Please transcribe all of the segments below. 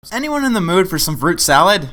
Is anyone in the mood for some fruit salad?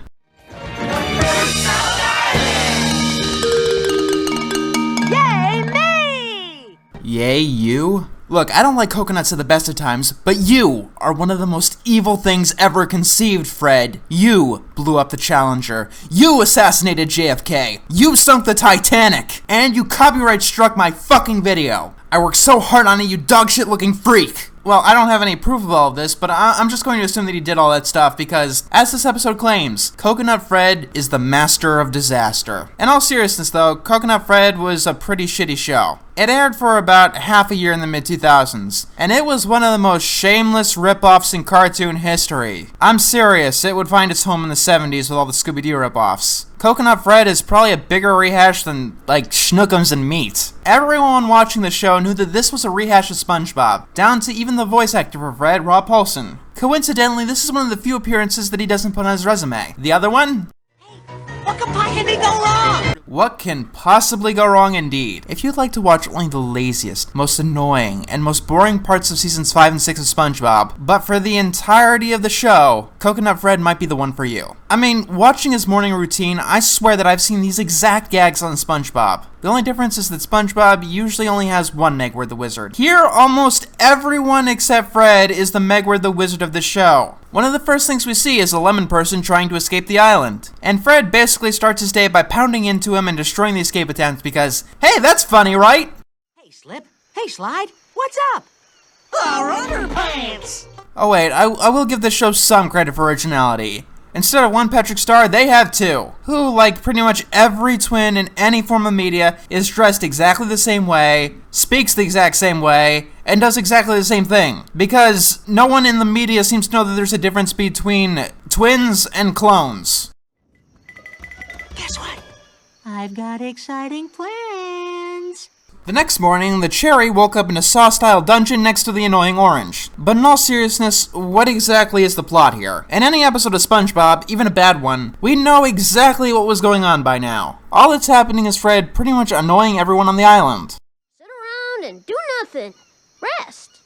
Yay, me! Yay, you? Look, I don't like coconuts at the best of times, but you are one of the most evil things ever conceived, Fred. You blew up the Challenger. You assassinated JFK. You sunk the Titanic. And you copyright struck my fucking video. I worked so hard on it, you dogshit looking freak. Well, I don't have any proof of all of this, but I'm just going to assume that he did all that stuff because, as this episode claims, Coconut Fred is the master of disaster. In all seriousness though, Coconut Fred was a pretty shitty show. It aired for about half a year in the mid-2000s, and it was one of the most shameless rip-offs in cartoon history. I'm serious, it would find its home in the 70s with all the Scooby-Doo rip-offs. Coconut Fred is probably a bigger rehash than, like, Schnookums and Meat. Everyone watching the show knew that this was a rehash of SpongeBob, down to even the voice actor for Fred, Rob Paulsen. Coincidentally, this is one of the few appearances that he doesn't put on his resume. The other one? What can possibly go wrong? What can possibly go wrong indeed? If you'd like to watch only the laziest, most annoying, and most boring parts of seasons 5 and 6 of SpongeBob, but for the entirety of the show, Coconut Fred might be the one for you. I mean, watching his morning routine, I swear that I've seen these exact gags on SpongeBob. The only difference is that SpongeBob usually only has one Megward the Wizard. Here, almost everyone except Fred is the Megward the Wizard of the show. One of the first things we see is a lemon person trying to escape the island. And Fred basically starts his day by pounding into him and destroying the escape attempts because, hey, that's funny, right? Hey, Slip. Hey, Slide. What's up? Our underpants! Oh wait, I will give this show some credit for originality. Instead of one Patrick Star, they have two, who, like pretty much every twin in any form of media, is dressed exactly the same way, speaks the exact same way, and does exactly the same thing. Because no one in the media seems to know that there's a difference between twins and clones. Guess what? I've got exciting plans. The next morning, the Cherry woke up in a Saw-style dungeon next to the annoying Orange. But in all seriousness, what exactly is the plot here? In any episode of SpongeBob, even a bad one, we know exactly what was going on by now. All that's happening is Fred pretty much annoying everyone on the island. Sit around and do nothing. Rest.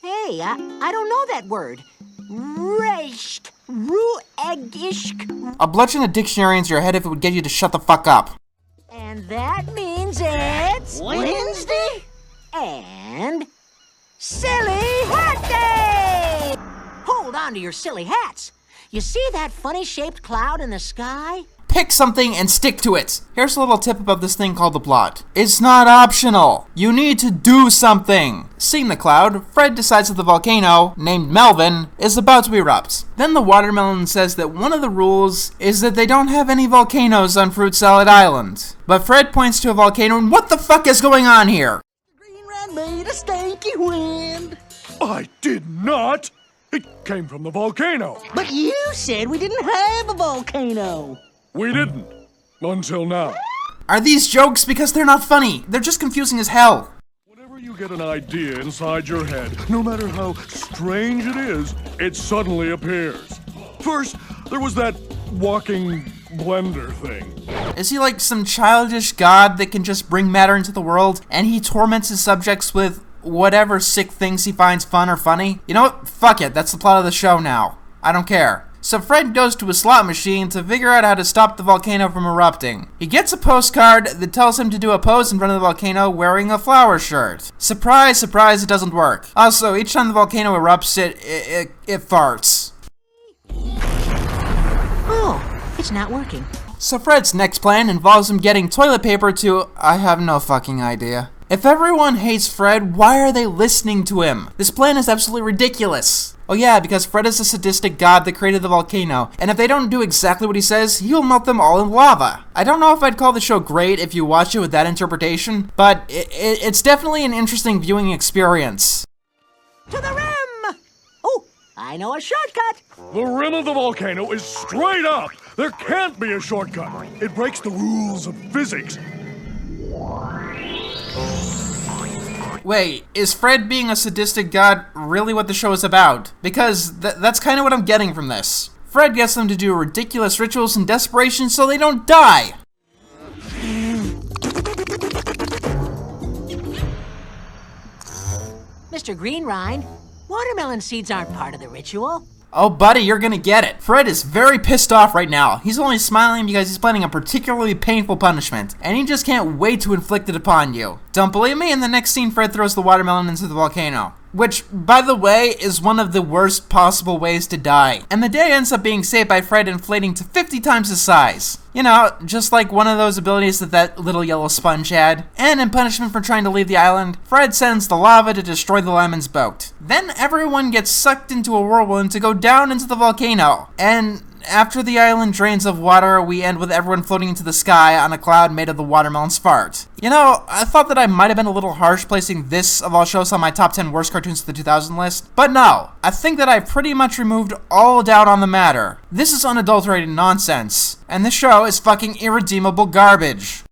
Hey, I don't know that word. Rest. Ru-egg-ishk. I'll bludgeon a dictionary into your head if it would get you to shut the fuck up. And that means it's Wednesday and Silly Hat Day! Hold on to your silly hats. You see that funny-shaped cloud in the sky? Pick something and stick to it. Here's a little tip about this thing called the plot. It's not optional. You need to do something. Seeing the cloud, Fred decides that the volcano, named Melvin, is about to erupt. Then the watermelon says that one of the rules is that they don't have any volcanoes on Fruit Salad Island. But Fred points to a volcano and what the fuck is going on here? Green Rat made a stanky wind. I did not! It came from the volcano. But you said we didn't have a volcano. We didn't. Until now. Are these jokes? Because they're not funny. They're just confusing as hell. Whenever you get an idea inside your head, no matter how strange it is, it suddenly appears. First, there was that walking blender thing. Is he like some childish god that can just bring matter into the world, and he torments his subjects with whatever sick things he finds fun or funny? You know what? Fuck it. That's the plot of the show now. I don't care. So Fred goes to a slot machine to figure out how to stop the volcano from erupting. He gets a postcard that tells him to do a pose in front of the volcano wearing a flower shirt. Surprise, surprise, it doesn't work. Also, each time the volcano erupts, it farts. Oh, it's not working. So Fred's next plan involves him getting toilet paper to... I have no fucking idea. If everyone hates Fred, why are they listening to him? This plan is absolutely ridiculous. Oh yeah, because Fred is a sadistic god that created the volcano, and if they don't do exactly what he says, he'll melt them all in lava. I don't know if I'd call the show great if you watch it with that interpretation, but it's definitely an interesting viewing experience. To the rim! Oh, I know a shortcut. The rim of the volcano is straight up. There can't be a shortcut. It breaks the rules of physics. Wait, is Fred being a sadistic god really what the show is about? Because that's kind of what I'm getting from this. Fred gets them to do ridiculous rituals in desperation so they don't die. Mr. Greenrind, watermelon seeds aren't part of the ritual. Oh, buddy, you're gonna get it. Fred is very pissed off right now. He's only smiling because he's planning a particularly painful punishment, and he just can't wait to inflict it upon you. Don't believe me? In the next scene, Fred throws the watermelon into the volcano. Which, by the way, is one of the worst possible ways to die. And the day ends up being saved by Fred inflating to 50 times his size. You know, just like one of those abilities that little yellow sponge had. And in punishment for trying to leave the island, Fred sends the lava to destroy the lemon's boat. Then everyone gets sucked into a whirlwind to go down into the volcano. And after the island drains of water, we end with everyone floating into the sky on a cloud made of the watermelon's fart. You know, I thought that I might have been a little harsh placing this of all shows on my top 10 worst cartoons of the 2000 list, but no, I think that I pretty much removed all doubt on the matter. This is unadulterated nonsense, and this show is fucking irredeemable garbage.